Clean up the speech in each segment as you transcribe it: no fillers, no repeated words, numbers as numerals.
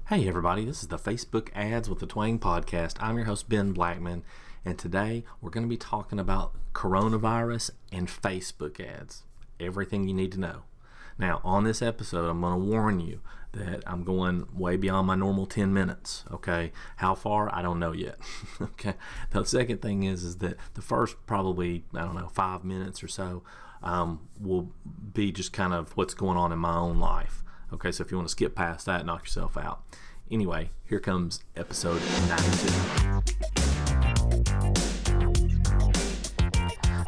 Hey everybody, this is the Facebook Ads with the Twang podcast. I'm your host Ben Blackman, and today we're going to be talking about coronavirus and Facebook ads. Everything you need to know. Now, on this episode, I'm going to warn you that I'm going way beyond my normal 10 minutes, okay? How far? I don't know yet, okay? The second thing is that the first probably, 5 minutes or so will be just kind of what's going on in my own life. Okay, so if you want to skip past that, knock yourself out. Anyway, here comes episode 92.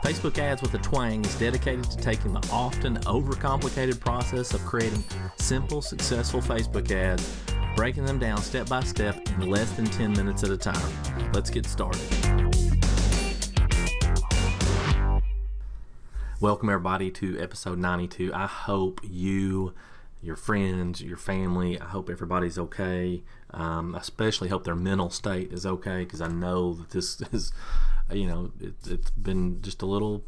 Facebook Ads with a Twang is dedicated to taking the often overcomplicated process of creating simple, successful Facebook ads, breaking them down step by step in less than 10 minutes at a time. Let's get started. Welcome everybody to episode 92. I hope you, your friends, your family, I hope everybody's okay. I especially hope their mental state is okay, because I know that this is, it's been just a little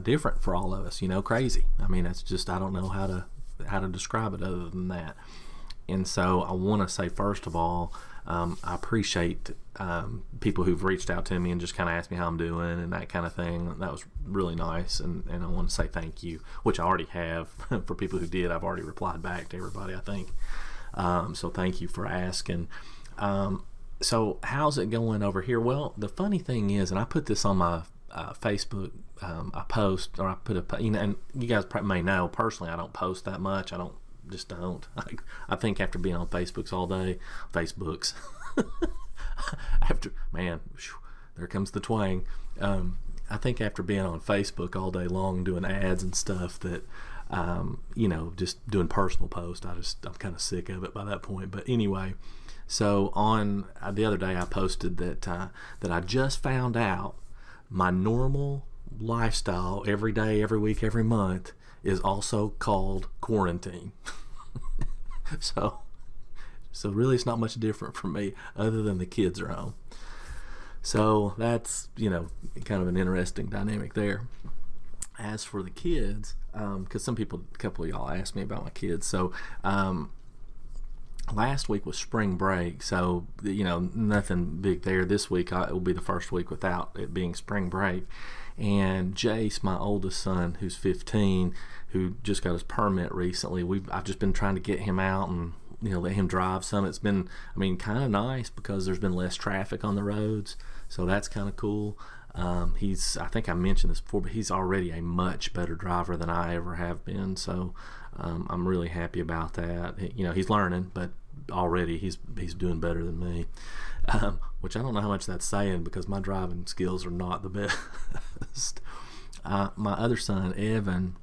different for all of us, crazy. I mean, it's just, I don't know how to describe it other than that. And so I want to say, first of all, I appreciate people who've reached out to me and just kind of asked me how I'm doing and that kind of thing. That was really nice, and I want to say thank you, which I already have. For people who did, I've already replied back to everybody, I think. So thank you for asking. So how's it going over here? Well, the funny thing is, and I put this on my Facebook, I post, or I put and you guys probably may know, personally, I don't post that much. I don't. I think after being on Facebooks all day, there comes the twang. I think after being on Facebook all day long doing ads and stuff that, just doing personal posts, I'm kind of sick of it by that point. But anyway, so on the other day I posted that I just found out my normal lifestyle every day, every week, every month is also called quarantine. So really it's not much different from me other than the kids are home. So that's, kind of an interesting dynamic there. As for the kids, because a couple of y'all asked me about my kids. So last week was spring break, so nothing big there. This week it will be the first week without it being spring break. And Jace, my oldest son, who's 15, who just got his permit recently, I've just been trying to get him out and let him drive some. It's been, kind of nice because there's been less traffic on the roads, so that's kind of cool. I think I mentioned this before, but he's already a much better driver than I ever have been, so I'm really happy about that. He's learning, but already he's doing better than me, which I don't know how much that's saying, because my driving skills are not the best. My other son, Evan,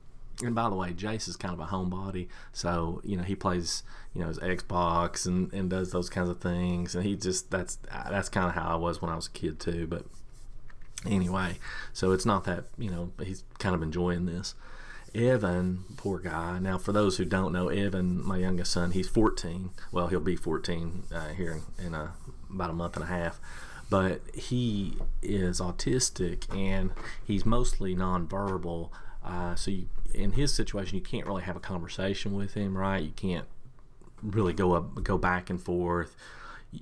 and by the way, Jace is kind of a homebody, so he plays his Xbox and does those kinds of things, and that's kind of how I was when I was a kid too. But anyway, so it's not that he's kind of enjoying this. Evan, poor guy. Now, for those who don't know, Evan, my youngest son, he's 14. Well, he'll be 14 here in about a month and a half. But he is autistic, and he's mostly nonverbal. So in his situation, you can't really have a conversation with him, right? You can't really go back and forth.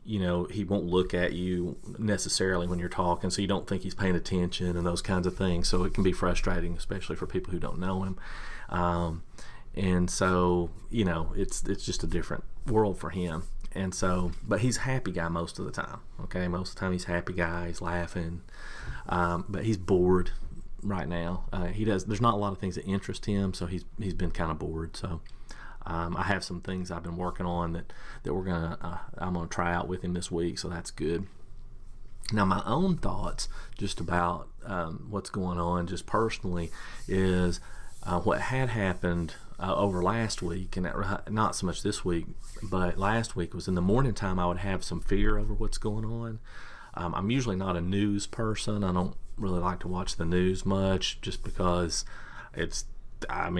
He won't look at you necessarily when you're talking, so you don't think he's paying attention and those kinds of things. So it can be frustrating, especially for people who don't know him. And so, it's just a different world for him. And so, but he's a happy guy most of the time. Okay, most of the time he's a happy guy. He's laughing, but he's bored right now. There's not a lot of things that interest him, so he's been kind of bored. So. I have some things I've been working on that I'm gonna try out with him this week, so that's good. Now, my own thoughts just about what's going on, just personally, is what had happened over last week, and not so much this week, but last week was in the morning time. I would have some fear over what's going on. I'm usually not a news person. I don't really like to watch the news much, just because I don't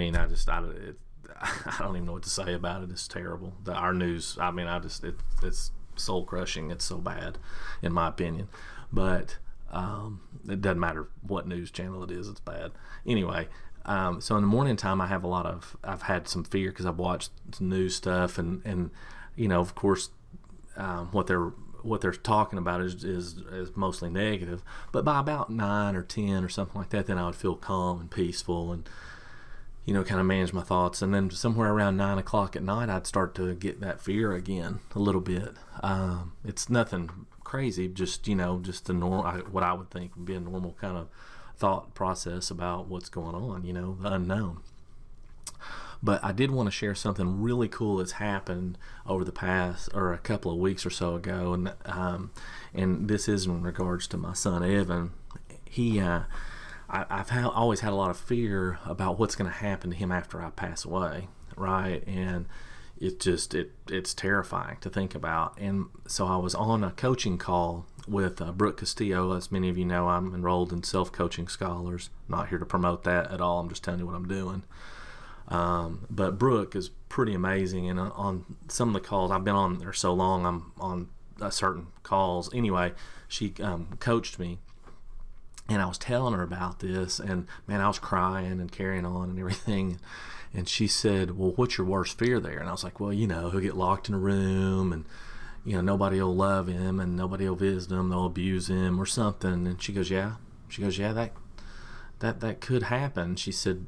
even know what to say about it. It's terrible. Our news, it's soul crushing. It's so bad, in my opinion. But it doesn't matter what news channel it is, it's bad. Anyway, so in the morning time, I've had some fear because I've watched some news stuff, and of course, what they're talking about is mostly negative. But by about 9 or 10 or something like that, then I would feel calm and peaceful and, kind of manage my thoughts. And then somewhere around 9 o'clock at night, I'd start to get that fear again a little bit. It's nothing crazy, just the normal, what I would think would be a normal kind of thought process about what's going on, the unknown. But I did want to share something really cool that's happened over the past, or a couple of weeks or so ago, and this is in regards to my son Evan. I've always had a lot of fear about what's going to happen to him after I pass away, right? And it's terrifying to think about. And so I was on a coaching call with Brooke Castillo. As many of you know, I'm enrolled in Self-Coaching Scholars. Not here to promote that at all. I'm just telling you what I'm doing. But Brooke is pretty amazing, and on some of the calls, I've been on there so long, I'm on certain calls. Anyway, she coached me, and I was telling her about this, and man, I was crying and carrying on and everything. And she said, well, what's your worst fear there? And I was like, well, he'll get locked in a room, and nobody will love him, and nobody will visit him, they'll abuse him or something. And she goes, yeah, that could happen. She said,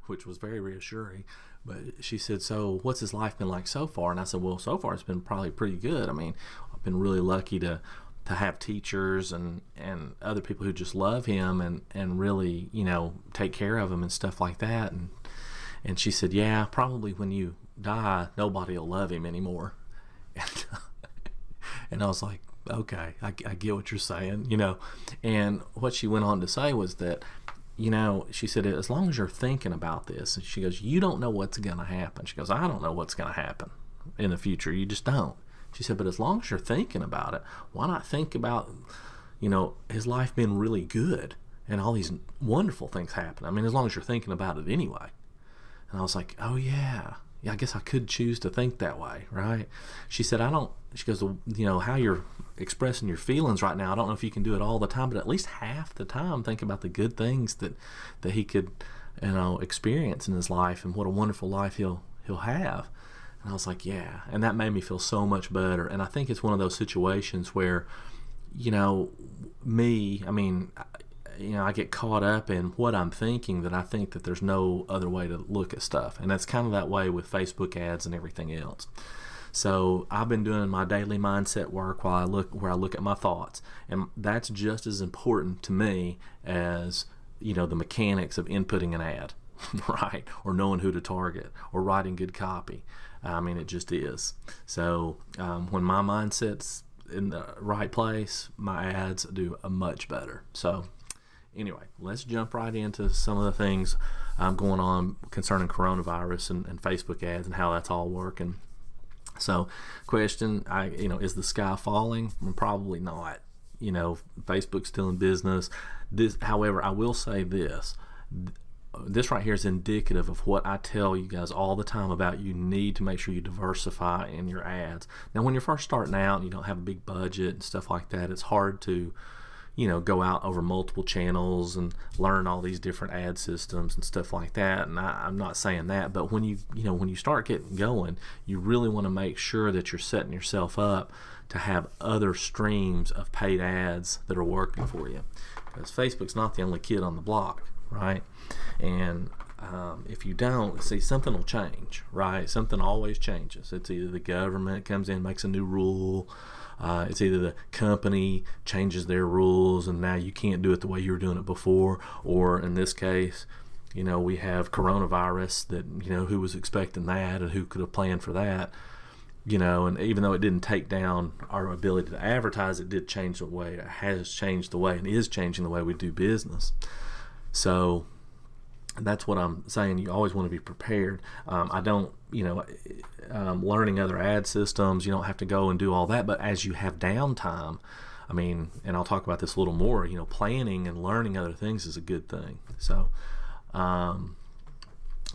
which was very reassuring. But she said, so what's his life been like so far? And I said, well, so far it's been probably pretty good. I mean, I've been really lucky to have teachers and other people who just love him and really, take care of him and stuff like that. And she said, yeah, probably when you die, nobody will love him anymore. And I was like, okay, I get what you're saying, And what she went on to say was that, she said, as long as you're thinking about this, and she goes, you don't know what's going to happen. She goes, I don't know what's going to happen in the future. You just don't. She said, but as long as you're thinking about it, why not think about, his life being really good and all these wonderful things happen? I mean, as long as you're thinking about it anyway. And I was like, oh yeah, I guess I could choose to think that way, right? She said, she goes, how you're expressing your feelings right now, I don't know if you can do it all the time, but at least half the time think about the good things that he could, experience in his life, and what a wonderful life he'll have. And I was like, yeah, and that made me feel so much better. And I think it's one of those situations where, I get caught up in what I'm thinking, that I think that there's no other way to look at stuff. And that's kind of that way with Facebook ads and everything else. So I've been doing my daily mindset work where I look at my thoughts, and that's just as important to me as the mechanics of inputting an ad, right? Or knowing who to target, or writing good copy. I mean, it just is. So when my mindset's in the right place, my ads do much better. So anyway, let's jump right into some of the things going on concerning coronavirus and Facebook ads and how that's all working. So, question, is the sky falling? Probably not. Facebook's still in business. However, I will say this. This right here is indicative of what I tell you guys all the time about you need to make sure you diversify in your ads. Now, when you're first starting out and you don't have a big budget and stuff like that, it's hard to go out over multiple channels and learn all these different ad systems and stuff like that. And I'm not saying that, but when you start getting going, you really want to make sure that you're setting yourself up to have other streams of paid ads that are working for you. Because Facebook's not the only kid on the block, right? And if you don't, see, something will change, right? Something always changes. It's either the government comes in, makes a new rule, it's either the company changes their rules and now you can't do it the way you were doing it before, or in this case, we have coronavirus that, who was expecting that and who could have planned for that, and even though it didn't take down our ability to advertise, it did change the way, it has changed the way and is changing the way we do business. So that's what I'm saying. You always want to be prepared. I don't, learning other ad systems, you don't have to go and do all that. But as you have downtime, and I'll talk about this a little more, planning and learning other things is a good thing. So,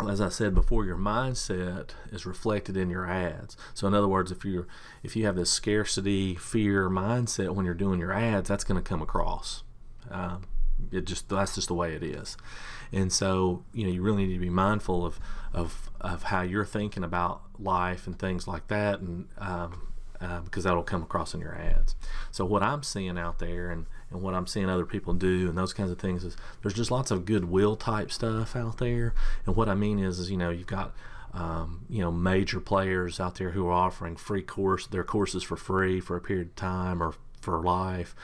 as I said before, your mindset is reflected in your ads. So in other words, if you have this scarcity, fear mindset when you're doing your ads, that's going to come across. That's just the way it is. And so, you really need to be mindful of how you're thinking about life and things like that. And because that'll come across in your ads. So what I'm seeing out there and what I'm seeing other people do and those kinds of things is there's just lots of goodwill type stuff out there. And what I mean is you've got major players out there who are offering their courses for free for a period of time or for life.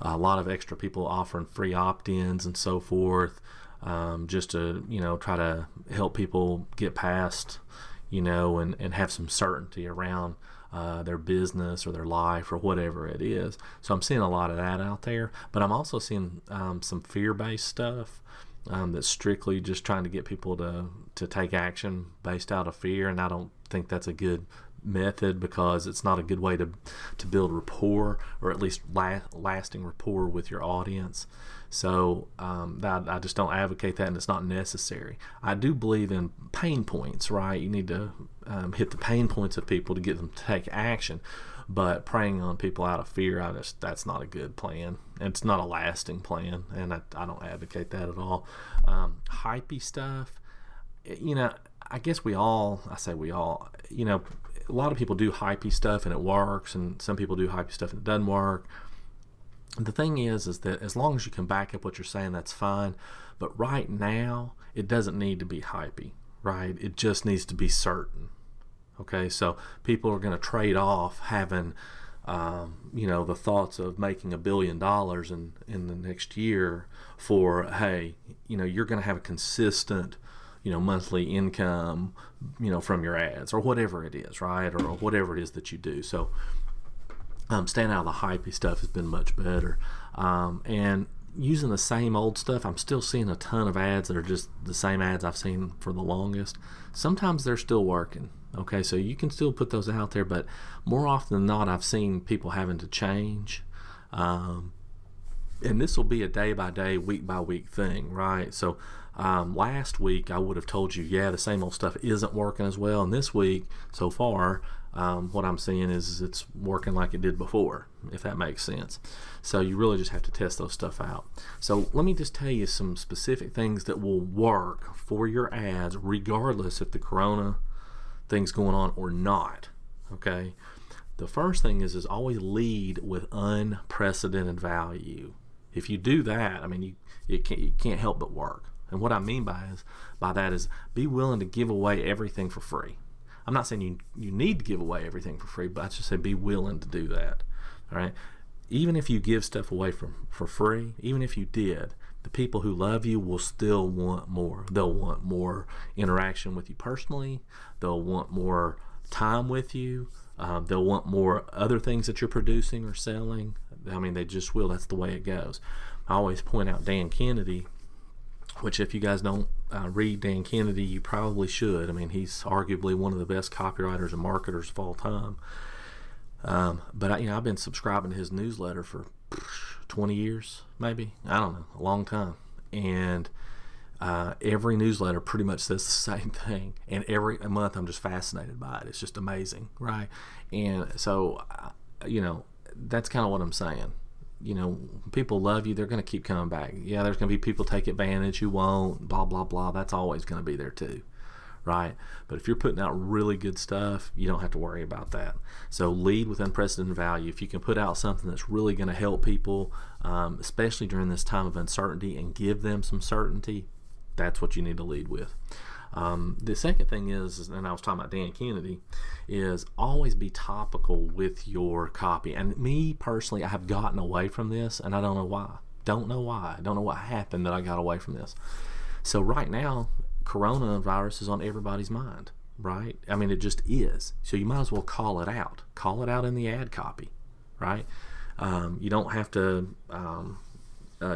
A lot of extra people offering free opt-ins and so forth, just to try to help people get past and have some certainty around their business or their life or whatever it is. So I'm seeing a lot of that out there, but I'm also seeing some fear-based stuff that's strictly just trying to get people to take action based out of fear, and I don't think that's a good method because it's not a good way to build rapport, or at least lasting rapport with your audience. So I just don't advocate that, and it's not necessary. I do believe in pain points, right? You need to hit the pain points of people to get them to take action, but preying on people out of fear, that's not a good plan. It's not a lasting plan, and I don't advocate that at all. Hypey stuff, I guess a lot of people do hypey stuff and it works, and some people do hypey stuff and it doesn't work. The thing is that as long as you can back up what you're saying, that's fine. But right now, it doesn't need to be hypey, right? It just needs to be certain. Okay, so people are going to trade off having, the thoughts of making $1 billion in the next year for, hey, you're going to have a consistent, monthly income, from your ads or whatever it is, right? Or whatever it is that you do. So staying out of the hypey stuff has been much better. And using the same old stuff, I'm still seeing a ton of ads that are just the same ads I've seen for the longest. Sometimes they're still working. Okay, so you can still put those out there, but more often than not, I've seen people having to change. And this will be a day-by-day, week-by-week thing, right? So last week, I would have told you, the same old stuff isn't working as well. And this week, so far, what I'm seeing is it's working like it did before, if that makes sense. So you really just have to test those stuff out. So let me just tell you some specific things that will work for your ads, regardless if the corona thing's going on or not, okay? The first thing is always lead with unprecedented value. If you do that, you can't help but work. And what I mean by that is be willing to give away everything for free. I'm not saying you need to give away everything for free, but I just say be willing to do that. All right. Even if you give stuff away for free, even if you did, the people who love you will still want more. They'll want more interaction with you personally. They'll want more time with you. They'll want more other things that you're producing or selling. They just will. That's the way it goes. I always point out Dan Kennedy, which if you guys don't read Dan Kennedy, you probably should. He's arguably one of the best copywriters and marketers of all time. But I've been subscribing to his newsletter for 20 years, maybe. I don't know, a long time. And every newsletter pretty much says the same thing. And every month I'm just fascinated by it. It's just amazing, right? And so, that's kind of what I'm saying. People love you, they're going to keep coming back. Yeah, there's going to be people take advantage who won't, blah, blah, blah. That's always going to be there too, right? But if you're putting out really good stuff, you don't have to worry about that. So lead with unprecedented value. If you can put out something that's really going to help people, especially during this time of uncertainty, and give them some certainty, that's what you need to lead with. The second thing is, and I was talking about Dan Kennedy, is always be topical with your copy. And me personally, I have gotten away from this, and I don't know why. I don't know what happened that I got away from this. So right now, coronavirus is on everybody's mind, right? It just is. So you might as well call it out. Call it out in the ad copy, right? You don't have to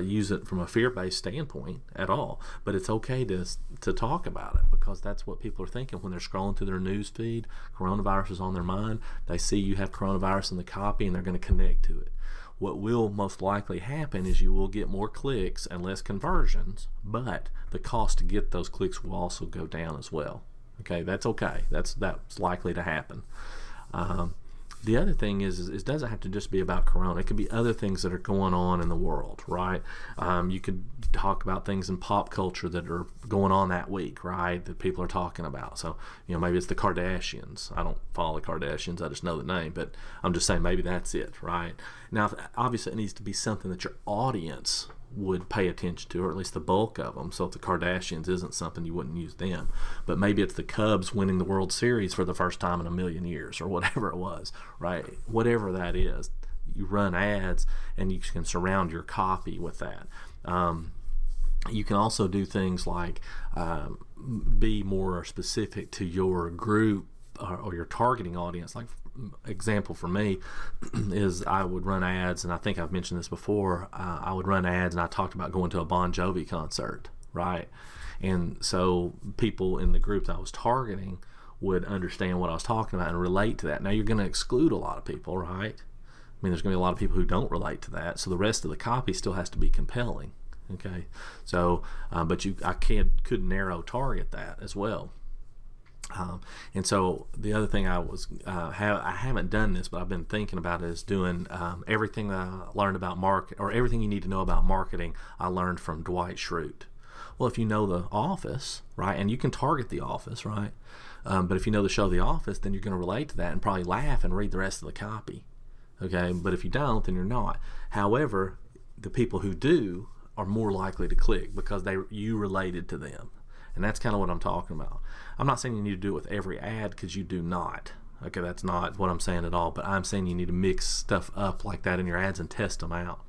use it from a fear-based standpoint at all, but it's okay to talk about it, because that's what people are thinking when they're scrolling through their news feed. Coronavirus is on their mind. They see you have coronavirus in the copy, and they're going to connect to it. What will most likely happen is you will get more clicks and less conversions, but the cost to get those clicks will also go down as well. Okay, that's okay. That's likely to happen. The other thing is it doesn't have to just be about Corona. It could be other things that are going on in the world, right? You could talk about things in pop culture that are going on that week, right? That people are talking about. So, maybe it's the Kardashians. I don't follow the Kardashians. I just know the name. But I'm just saying maybe that's it, right? Now, obviously, it needs to be something that your audience would pay attention to, or at least the bulk of them. So if the Kardashians isn't something, you wouldn't use them. But maybe it's the Cubs winning the World Series for the first time in a million years, or whatever it was, right? Whatever that is, you run ads and you can surround your copy with that. You can also do things like be more specific to your group or your targeting audience. Like, example for me is I would run ads, and I think I've mentioned this before. I would run ads, and I talked about going to a Bon Jovi concert, right? And so people in the group that I was targeting would understand what I was talking about and relate to that. Now, you're going to exclude a lot of people, right? I mean, there's going to be a lot of people who don't relate to that, so the rest of the copy still has to be compelling. Okay, so but I could narrow target that as well. And so the other thing I haven't done this, but I've been thinking about it, is doing everything that I learned about everything you need to know about marketing I learned from Dwight Schrute. Well, if you know The Office, right, and you can target The Office, right, but if you know the show The Office, then you're going to relate to that and probably laugh and read the rest of the copy. Okay, but if you don't, then you're not. However, the people who do are more likely to click because you related to them. And that's kind of what I'm talking about. I'm not saying you need to do it with every ad, because you do not. Okay, that's not what I'm saying at all. But I'm saying you need to mix stuff up like that in your ads and test them out.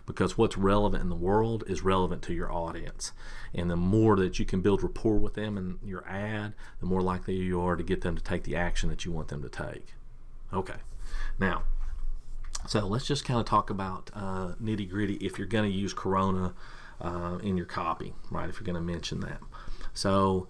Because what's relevant in the world is relevant to your audience. And the more that you can build rapport with them in your ad, the more likely you are to get them to take the action that you want them to take. Okay, now, so let's just kind of talk about nitty gritty if you're going to use Corona in your copy, right? If you're going to mention that. So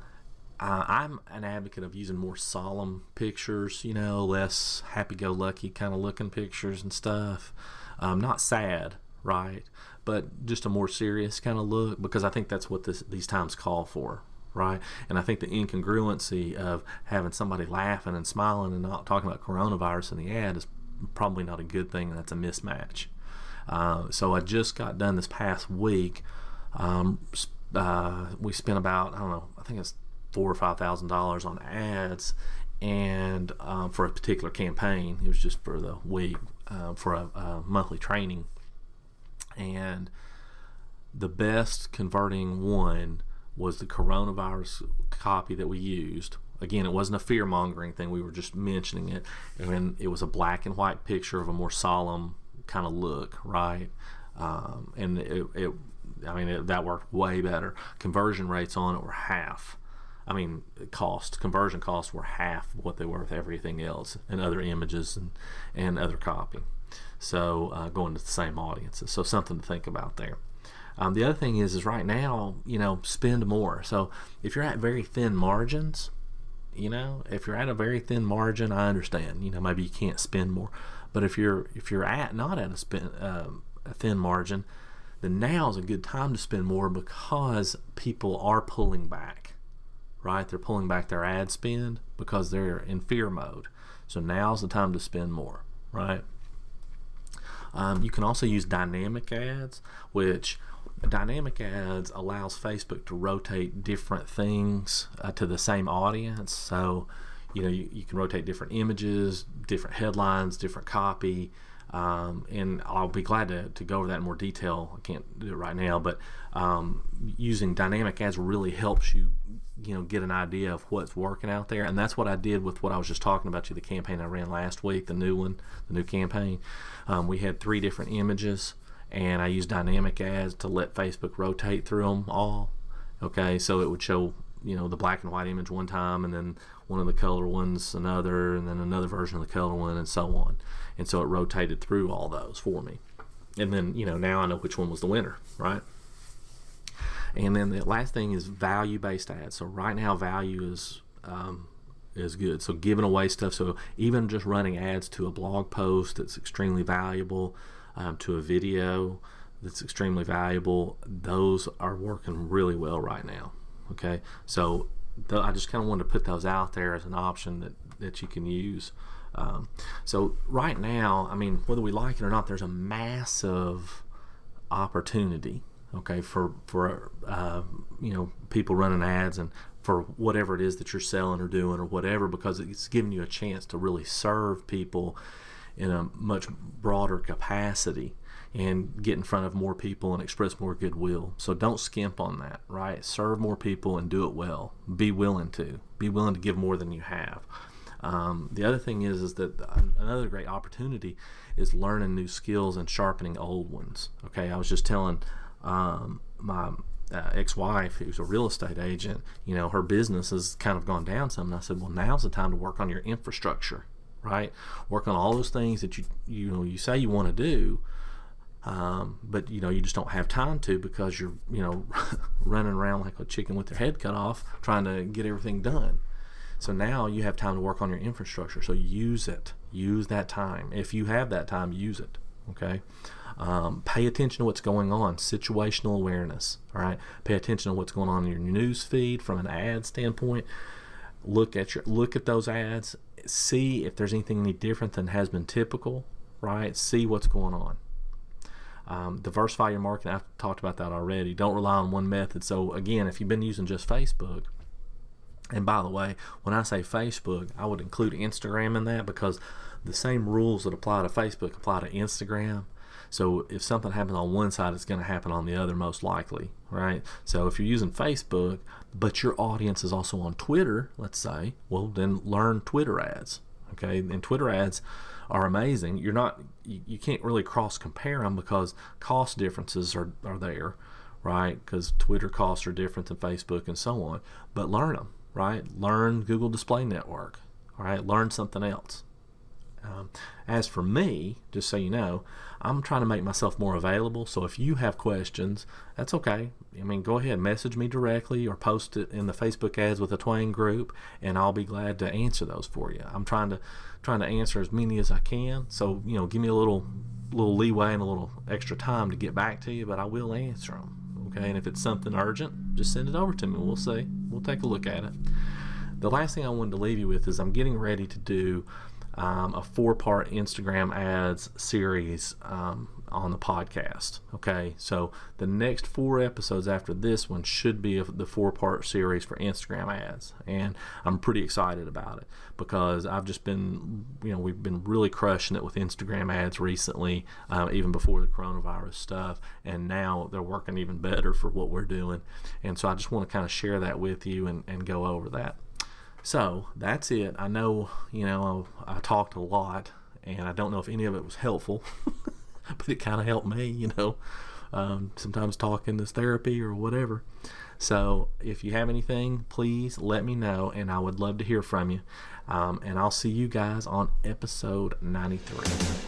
I'm an advocate of using more solemn pictures, less happy-go-lucky kind of looking pictures and stuff. Not sad, right? But just a more serious kind of look, because I think that's what these times call for, right? And I think the incongruency of having somebody laughing and smiling and not talking about coronavirus in the ad is probably not a good thing, and that's a mismatch. So I just got done this past week. We spent about, I think it's $4,000 or $5,000 on ads, and for a particular campaign. It was just for the week, for a monthly training. And the best converting one was the coronavirus copy that we used. Again, it wasn't a fear-mongering thing. We were just mentioning it. And it was a black and white picture of a more solemn kind of look, right? And that worked way better. Conversion rates on it were half. Conversion costs were half what they were with everything else and other images and other copy. So going to the same audiences. So something to think about there. The other thing is right now, spend more. So if you're at very thin margins, if you're at a very thin margin, I understand. Maybe you can't spend more. But if you're not at a thin margin, then now is a good time to spend more, because people are pulling back, right? They're pulling back their ad spend because they're in fear mode. So now's the time to spend more, right? You can also use dynamic ads, which dynamic ads allows Facebook to rotate different things to the same audience. So, you can rotate different images, different headlines, different copy. And I'll be glad to go over that in more detail. I can't do it right now, but using dynamic ads really helps you, get an idea of what's working out there. And that's what I did with what I was just talking about the campaign I ran last week, the new campaign. We had 3 different images, and I used dynamic ads to let Facebook rotate through them all. Okay, so it would show, the black and white image one time, and then one of the color ones another, and then another version of the color one, and so on. And so it rotated through all those for me. And then, now I know which one was the winner, right? And then the last thing is value-based ads. So right now, value is good. So giving away stuff. So even just running ads to a blog post that's extremely valuable, to a video that's extremely valuable, those are working really well right now. Okay, so I just kind of wanted to put those out there as an option that you can use So right now, I mean, whether we like it or not, there's a massive opportunity, okay, for people running ads and for whatever it is that you're selling or doing or whatever, because it's giving you a chance to really serve people in a much broader capacity and get in front of more people and express more goodwill. So don't skimp on that, right? Serve more people and do it well. Be willing to give more than you have. The other thing is that another great opportunity is learning new skills and sharpening old ones. Okay, I was just telling my ex-wife, who's a real estate agent, her business has kind of gone down some, and I said, well, now's the time to work on your infrastructure, right? Work on all those things that you say you want to do, but you just don't have time to, because you're running around like a chicken with your head cut off trying to get everything done. So now you have time to work on your infrastructure. So use it. Use that time. If you have that time, use it. Okay. Pay attention to what's going on. Situational awareness. All right. Pay attention to what's going on in your news feed from an ad standpoint. Look at those ads. See if there's anything any different than has been typical. Right. See what's going on. Diversify your marketing. I've talked about that already. Don't rely on one method. So again, if you've been using just Facebook, and by the way, when I say Facebook, I would include Instagram in that, because the same rules that apply to Facebook apply to Instagram. So if something happens on one side, it's going to happen on the other, most likely, right? So if you're using Facebook, but your audience is also on Twitter, let's say, well, then learn Twitter ads, okay? And Twitter ads are amazing. You can't really cross compare them, because cost differences are there, right? Because Twitter costs are different than Facebook and so on. But learn them. Right? Learn Google Display Network. All right? Learn something else. As for me, just so you know, I'm trying to make myself more available. So if you have questions, that's okay. I mean, go ahead, message me directly or post it in the Facebook Ads with a Twain group, and I'll be glad to answer those for you. I'm trying to answer as many as I can. So give me a little leeway and a little extra time to get back to you, but I will answer them. Okay, and if it's something urgent, just send it over to me. We'll see. We'll take a look at it. The last thing I wanted to leave you with is I'm getting ready to do a 4-part Instagram ads series on the podcast. Okay, so the next 4 episodes after this one should be the 4-part series for Instagram ads, and I'm pretty excited about it, because I've just been, we've been really crushing it with Instagram ads recently, even before the coronavirus stuff, and now they're working even better for what we're doing, and so I just want to kind of share that with you and go over that. So that's it. I know, I talked a lot, and I don't know if any of it was helpful, but it kind of helped me, sometimes talking is therapy or whatever. So if you have anything, please let me know, and I would love to hear from you. And I'll see you guys on episode 93.